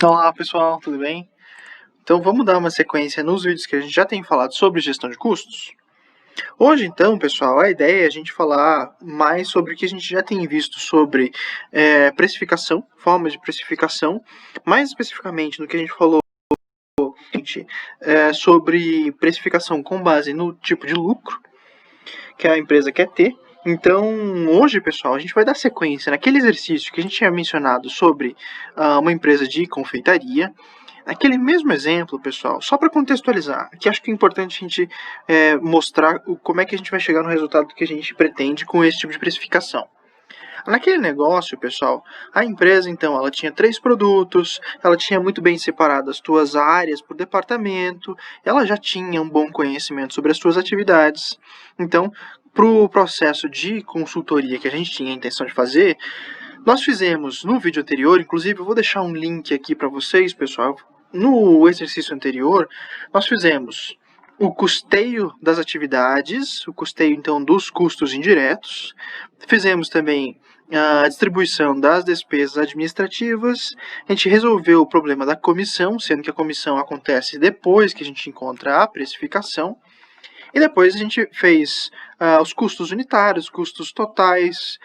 Olá pessoal, tudo bem? Então vamos dar uma sequência nos vídeos que a gente já tem falado sobre gestão de custos. Hoje então, pessoal, a ideia é a gente falar mais sobre o que a gente já tem visto sobre precificação, formas de precificação, mais especificamente no que a gente falou sobre precificação com base no tipo de lucro que a empresa quer ter. Então, hoje, pessoal, a gente vai dar sequência naquele exercício que a gente tinha mencionado sobre uma empresa de confeitaria. Aquele mesmo exemplo, pessoal, só para contextualizar, que acho que é importante a gente mostrar como é que a gente vai chegar no resultado que a gente pretende com esse tipo de precificação. Naquele negócio, pessoal, a empresa, então, ela tinha 3 produtos, ela tinha muito bem separado as suas áreas por departamento, ela já tinha um bom conhecimento sobre as suas atividades. Então, para o processo de consultoria que a gente tinha a intenção de fazer, nós fizemos no vídeo anterior, inclusive eu vou deixar um link aqui para vocês, pessoal. No exercício anterior, nós fizemos o custeio das atividades, o custeio então dos custos indiretos. Fizemos também a distribuição das despesas administrativas. A gente resolveu o problema da comissão, sendo que a comissão acontece depois que a gente encontra a precificação. E depois a gente fez os custos unitários, custos totais,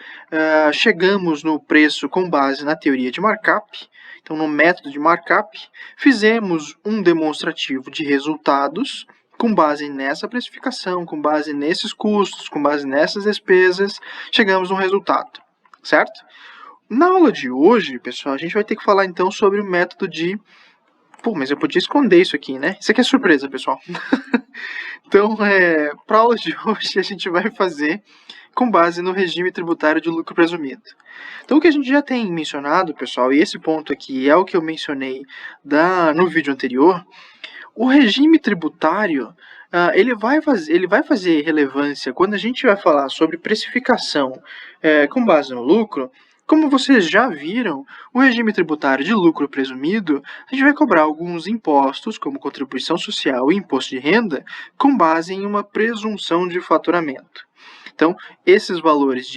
chegamos no preço com base na teoria de markup, então no método de markup, fizemos um demonstrativo de resultados com base nessa precificação, com base nesses custos, com base nessas despesas, chegamos num resultado, certo? Na aula de hoje, pessoal, a gente vai ter que falar então sobre o método de... Pô, mas eu podia esconder isso aqui, né? Isso aqui é surpresa, pessoal. Então, para a aula de hoje, a gente vai fazer com base no regime tributário de lucro presumido. Então, o que a gente já tem mencionado, pessoal, e esse ponto aqui é o que eu mencionei no vídeo anterior, o regime tributário, ele vai fazer relevância quando a gente vai falar sobre precificação com base no lucro. Como vocês já viram, o regime tributário de lucro presumido, a gente vai cobrar alguns impostos, como contribuição social e imposto de renda, com base em uma presunção de faturamento. Então, esses valores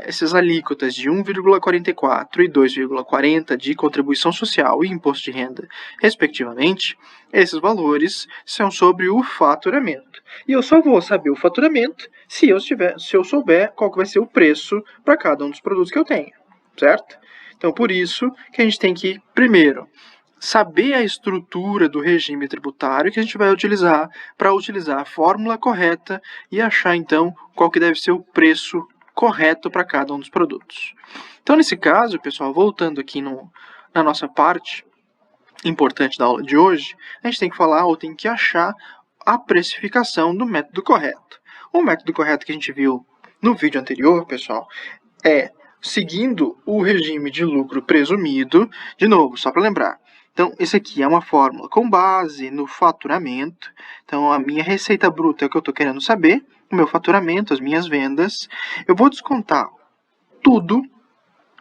essas alíquotas de 1,44 e 2,40 de contribuição social e imposto de renda, respectivamente, esses valores são sobre o faturamento. E eu só vou saber o faturamento se eu souber qual que vai ser o preço para cada um dos produtos que eu tenho, certo? Então, por isso que a gente tem que, primeiro, saber a estrutura do regime tributário que a gente vai utilizar para utilizar a fórmula correta e achar, então, qual que deve ser o preço correto para cada um dos produtos. Então, nesse caso, pessoal, voltando aqui na nossa parte importante da aula de hoje, a gente tem que falar ou tem que achar a precificação do método correto. O método correto que a gente viu no vídeo anterior, pessoal, é seguindo o regime de lucro presumido. De novo, só para lembrar. Então, esse aqui é uma fórmula com base no faturamento. Então, a minha receita bruta é o que eu estou querendo saber, o meu faturamento, as minhas vendas. Eu vou descontar tudo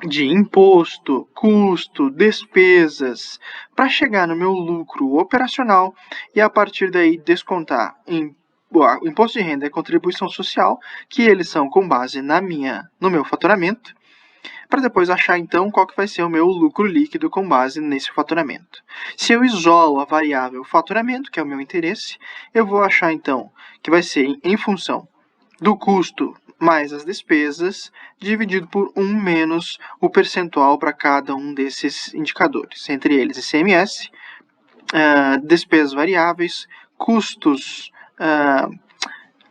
de imposto, custo, despesas, para chegar no meu lucro operacional e a partir daí descontar o imposto de renda e contribuição social, que eles são com base no meu faturamento, para depois achar então qual que vai ser o meu lucro líquido com base nesse faturamento. Se eu isolo a variável faturamento, que é o meu interesse, eu vou achar então que vai ser em função do custo mais as despesas, dividido por 1 menos o percentual para cada um desses indicadores, entre eles ICMS, despesas variáveis, custos,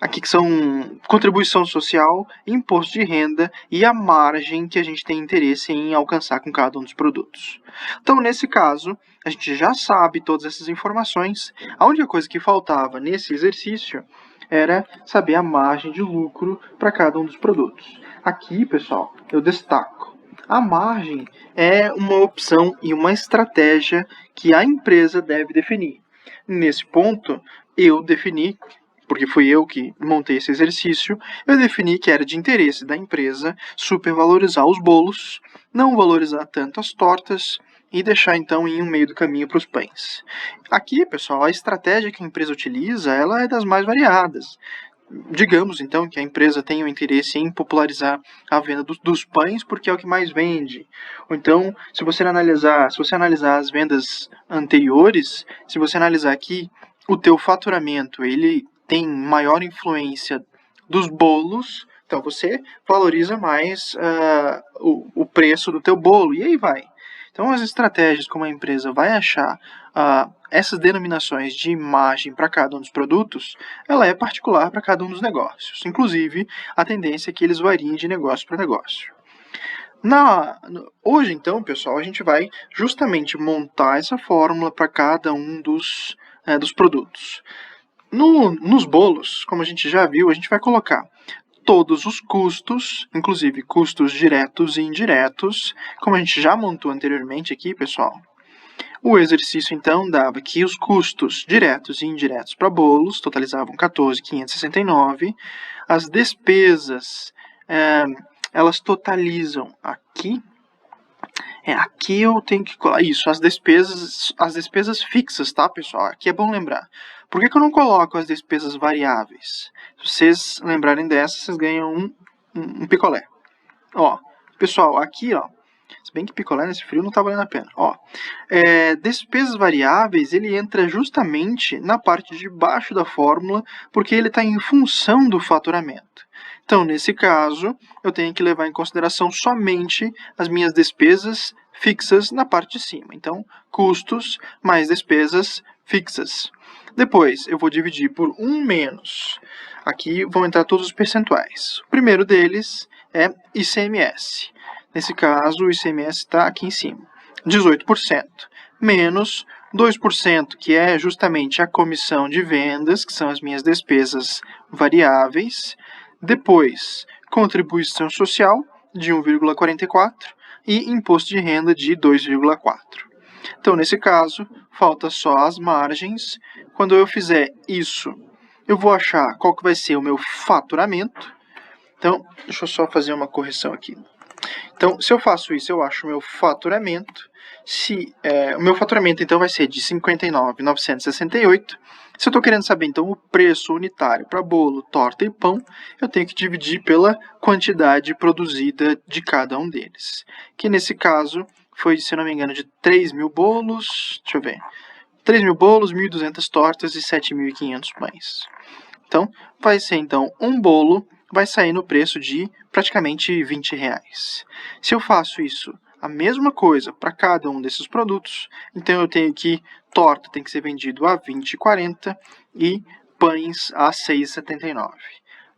aqui que são contribuição social, imposto de renda e a margem que a gente tem interesse em alcançar com cada um dos produtos. Então, nesse caso, a gente já sabe todas essas informações. A única coisa que faltava nesse exercício era saber a margem de lucro para cada um dos produtos. Aqui, pessoal, eu destaco. A margem é uma opção e uma estratégia que a empresa deve definir. Nesse ponto, eu defini, porque fui eu que montei esse exercício, eu defini que era de interesse da empresa supervalorizar os bolos, não valorizar tanto as tortas e deixar então em um meio do caminho para os pães. Aqui, pessoal, a estratégia que a empresa utiliza, ela é das mais variadas. digamos então que a empresa tem o interesse em popularizar a venda dos pães porque é o que mais vende. Ou então, se você analisar as vendas anteriores, se você analisar aqui o teu faturamento, ele tem maior influência dos bolos, então você valoriza mais o preço do teu bolo e aí vai. Então, as estratégias como a empresa vai achar essas denominações de imagem para cada um dos produtos, ela é particular para cada um dos negócios. Inclusive, a tendência é que eles variem de negócio para negócio. Hoje, então, pessoal, a gente vai justamente montar essa fórmula para cada um dos produtos. Nos bolos, como a gente já viu, a gente vai colocar todos os custos, inclusive custos diretos e indiretos, como a gente já montou anteriormente aqui, pessoal. O exercício, então, dava que os custos diretos e indiretos para bolos totalizavam 14.569. As despesas, elas totalizam aqui. Aqui eu tenho que colar isso, as despesas fixas, tá, pessoal? Aqui é bom lembrar. Por que eu não coloco as despesas variáveis? Se vocês lembrarem dessas, vocês ganham um picolé. Ó, pessoal, aqui, ó, se bem que picolé nesse frio não tá valendo a pena. Ó, despesas variáveis, ele entra justamente na parte de baixo da fórmula, porque ele está em função do faturamento. Então, nesse caso, eu tenho que levar em consideração somente as minhas despesas fixas na parte de cima. Então, custos mais despesas fixas. Depois, eu vou dividir por 1 menos. Aqui vão entrar todos os percentuais. O primeiro deles é ICMS. Nesse caso, o ICMS está aqui em cima. 18%. Menos 2%, que é justamente a comissão de vendas, que são as minhas despesas variáveis. Depois, contribuição social, de 1,44%, e imposto de renda, de 2,4%. Então, nesse caso, falta só as margens. Quando eu fizer isso, eu vou achar qual que vai ser o meu faturamento. Então, deixa eu só fazer uma correção aqui. Então, se eu faço isso, eu acho o meu faturamento. O meu faturamento, então, vai ser de 59.968. Se eu estou querendo saber, então, o preço unitário para bolo, torta e pão, eu tenho que dividir pela quantidade produzida de cada um deles. Que, nesse caso, foi, se não me engano, de 3.000 bolos, deixa eu ver, 3.000 bolos, 1.200 tortas e 7.500 pães. Então, vai ser, então, um bolo vai sair no preço de praticamente R$20. Se eu faço isso, a mesma coisa para cada um desses produtos, então eu tenho que torta tem que ser vendido a R$20,40 e pães a R$6,79.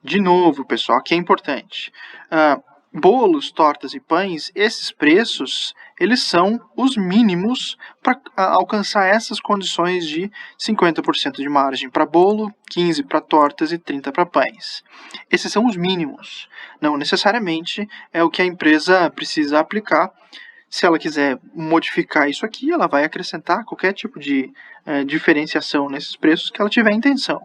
De novo, pessoal, aqui é importante. Bolos, tortas e pães, esses preços, eles são os mínimos para alcançar essas condições de 50% de margem para bolo, 15% para tortas e 30% para pães. Esses são os mínimos. Não necessariamente é o que a empresa precisa aplicar. Se ela quiser modificar isso aqui, ela vai acrescentar qualquer tipo de diferenciação nesses preços que ela tiver intenção.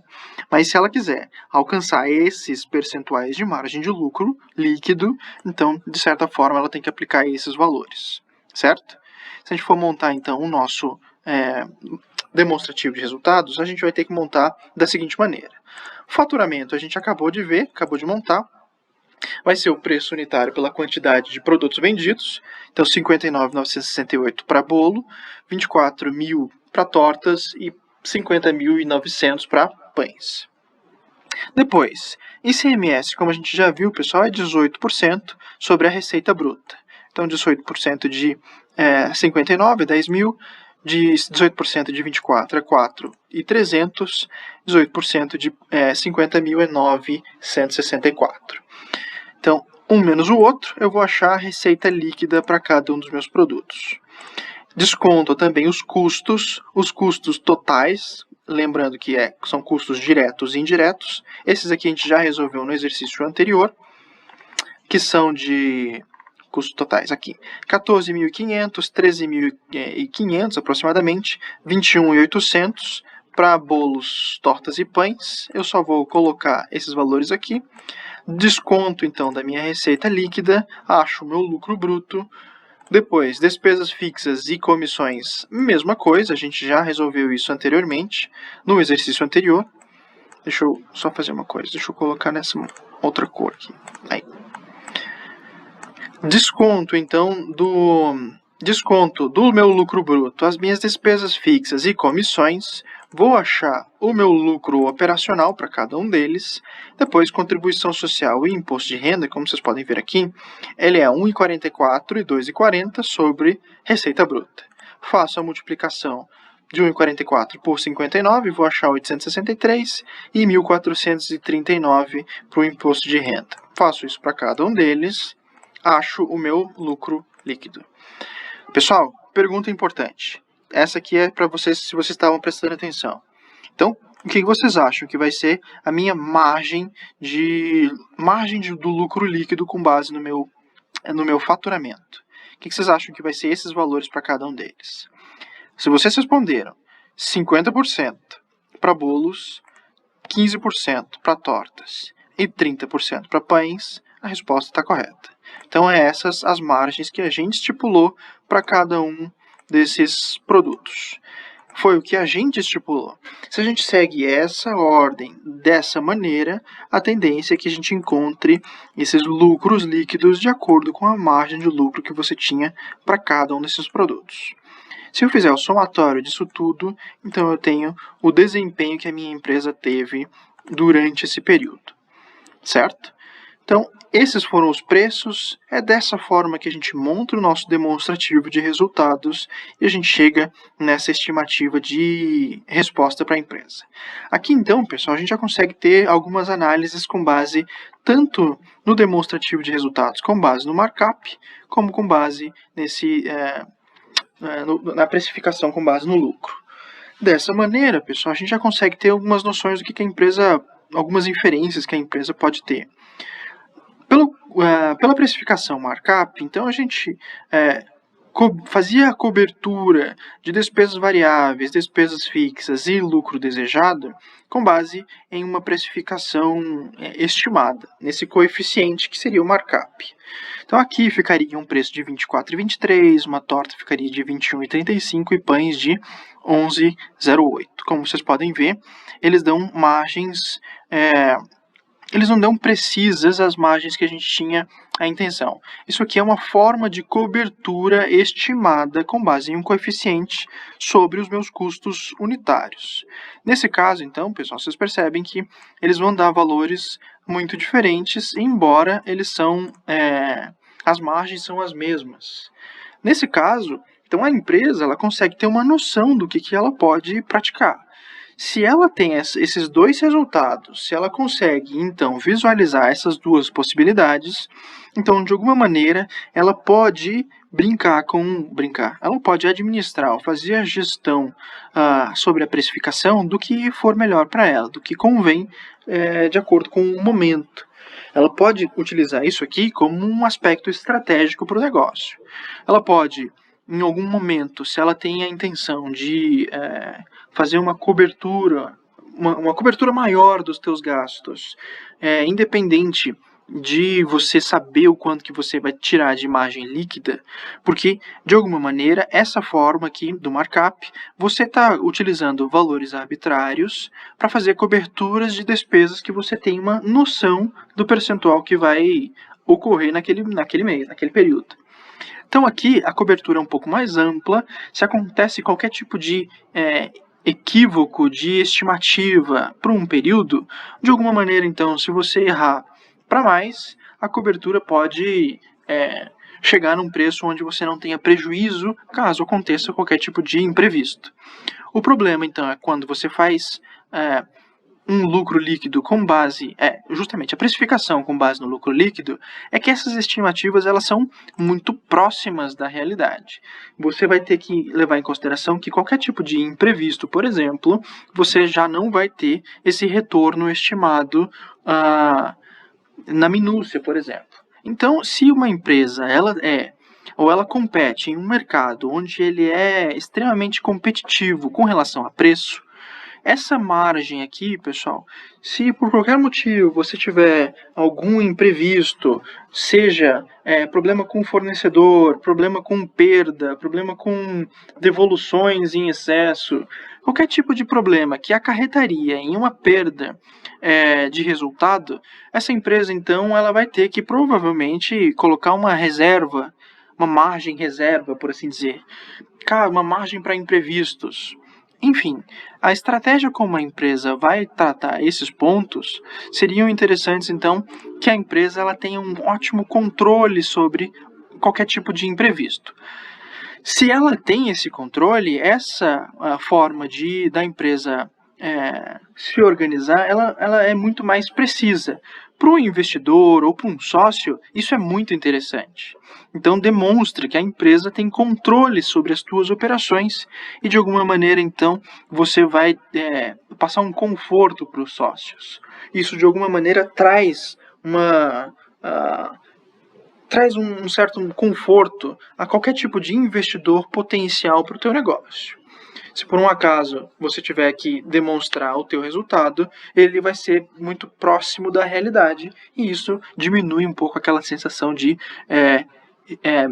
Mas se ela quiser alcançar esses percentuais de margem de lucro líquido, então, de certa forma, ela tem que aplicar esses valores, certo? Se a gente for montar, então, o nosso demonstrativo de resultados, a gente vai ter que montar da seguinte maneira. Faturamento, a gente acabou de ver, acabou de montar. Vai ser o preço unitário pela quantidade de produtos vendidos. Então, 59.968 para bolo, 24.000 para tortas e 50.900 para pães. Depois, ICMS, como a gente já viu, pessoal, é 18% sobre a receita bruta. Então, 18% de 59 é 10.000, de 18% de 24 é 4.300, 18% de 50.000 é 9.164. Então, um menos o outro, eu vou achar a receita líquida para cada um dos meus produtos. Desconto também os custos totais, lembrando que são custos diretos e indiretos. Esses aqui a gente já resolveu no exercício anterior, que são de custos totais aqui. 14.500, 13.500 aproximadamente, 21.800 para bolos, tortas e pães. Eu só vou colocar esses valores aqui. Desconto, então, da minha receita líquida, acho o meu lucro bruto. Depois, despesas fixas e comissões, mesma coisa, a gente já resolveu isso anteriormente, no exercício anterior. Deixa eu só fazer uma coisa. Deixa eu colocar nessa outra cor aqui. Aí. Desconto, então, desconto do meu lucro bruto, as minhas despesas fixas e comissões. Vou achar o meu lucro operacional para cada um deles. Depois, contribuição social e imposto de renda, como vocês podem ver aqui, ele é 1,44 e 2,40 sobre receita bruta. Faço a multiplicação de 1,44 por 59, vou achar 863 e 1.439 para o imposto de renda. Faço isso para cada um deles, acho o meu lucro líquido. Pessoal, pergunta importante. Essa aqui é para vocês, se vocês estavam prestando atenção. Então, o que vocês acham que vai ser a minha margem do lucro líquido com base no meu faturamento? O que vocês acham que vai ser esses valores para cada um deles? Se vocês responderam 50% para bolos, 15% para tortas e 30% para pães, a resposta está correta. Então, essas as margens que a gente estipulou para cada um desses produtos. Foi o que a gente estipulou. Se a gente segue essa ordem dessa maneira, a tendência é que a gente encontre esses lucros líquidos de acordo com a margem de lucro que você tinha para cada um desses produtos. Se eu fizer o somatório disso tudo, então eu tenho o desempenho que a minha empresa teve durante esse período, certo? Então, esses foram os preços, é dessa forma que a gente monta o nosso demonstrativo de resultados e a gente chega nessa estimativa de resposta para a empresa. Aqui então, pessoal, a gente já consegue ter algumas análises com base tanto no demonstrativo de resultados, com base no markup, como com base na precificação com base no lucro. Dessa maneira, pessoal, a gente já consegue ter algumas noções do que a empresa, algumas inferências que a empresa pode ter. Pela precificação markup, então a gente fazia a cobertura de despesas variáveis, despesas fixas e lucro desejado com base em uma precificação estimada, nesse coeficiente que seria o markup. Então aqui ficaria um preço de 24,23, uma torta ficaria de 21,35 e pães de 11,08. Como vocês podem ver, eles dão margens... eles não dão precisas as margens que a gente tinha a intenção. Isso aqui é uma forma de cobertura estimada com base em um coeficiente sobre os meus custos unitários. Nesse caso, então, pessoal, vocês percebem que eles vão dar valores muito diferentes, embora eles as margens são as mesmas. Nesse caso, então a empresa ela consegue ter uma noção do que ela pode praticar. Se ela tem esses dois resultados, se ela consegue, então, visualizar essas duas possibilidades, então, de alguma maneira, ela pode ela pode administrar ou fazer a gestão sobre a precificação do que for melhor para ela, do que convém de acordo com o momento. Ela pode utilizar isso aqui como um aspecto estratégico para o negócio. Ela pode, em algum momento, se ela tem a intenção de fazer uma cobertura maior dos teus gastos, independente de você saber o quanto que você vai tirar de margem líquida, porque, de alguma maneira, essa forma aqui do markup, você está utilizando valores arbitrários para fazer coberturas de despesas que você tem uma noção do percentual que vai ocorrer naquele mês, naquele período. Então aqui a cobertura é um pouco mais ampla, se acontece qualquer tipo de equívoco de estimativa para um período, de alguma maneira então, se você errar para mais, a cobertura pode chegar num preço onde você não tenha prejuízo caso aconteça qualquer tipo de imprevisto. O problema então é quando você faz um lucro líquido com base, justamente a precificação com base no lucro líquido, é que essas estimativas elas são muito próximas da realidade. Você vai ter que levar em consideração que qualquer tipo de imprevisto, por exemplo, você já não vai ter esse retorno estimado na minúcia, por exemplo. Então, se uma empresa ela compete em um mercado onde ele é extremamente competitivo com relação a preço, Essa margem aqui, pessoal, se por qualquer motivo você tiver algum imprevisto, seja problema com o fornecedor, problema com perda, problema com devoluções em excesso, qualquer tipo de problema que acarretaria em uma perda de resultado, essa empresa então ela vai ter que provavelmente colocar uma reserva, uma margem reserva, por assim dizer, uma margem para imprevistos. Enfim, a estratégia como a empresa vai tratar esses pontos seriam interessantes, então, que a empresa ela tenha um ótimo controle sobre qualquer tipo de imprevisto. Se ela tem esse controle, essa forma da empresa se organizar, ela é muito mais precisa. Para o investidor ou para um sócio, isso é muito interessante. Então, demonstra que a empresa tem controle sobre as suas operações e, de alguma maneira, então, você vai passar um conforto para os sócios. Isso, de alguma maneira, traz um certo conforto a qualquer tipo de investidor potencial para o teu negócio. Se por um acaso você tiver que demonstrar o teu resultado, ele vai ser muito próximo da realidade e isso diminui um pouco aquela sensação de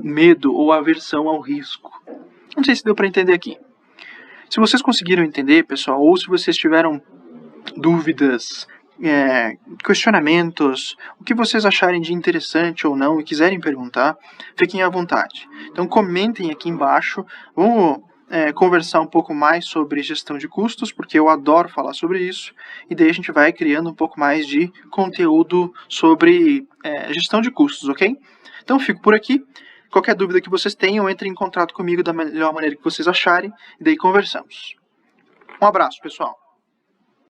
medo ou aversão ao risco. Não sei se deu para entender aqui. Se vocês conseguiram entender, pessoal, ou se vocês tiveram dúvidas, questionamentos, o que vocês acharem de interessante ou não e quiserem perguntar, fiquem à vontade. Então comentem aqui embaixo, vamos conversar um pouco mais sobre gestão de custos, porque eu adoro falar sobre isso, e daí a gente vai criando um pouco mais de conteúdo sobre gestão de custos, ok? Então fico por aqui. Qualquer dúvida que vocês tenham, entrem em contato comigo da melhor maneira que vocês acharem, e daí conversamos. Um abraço, pessoal!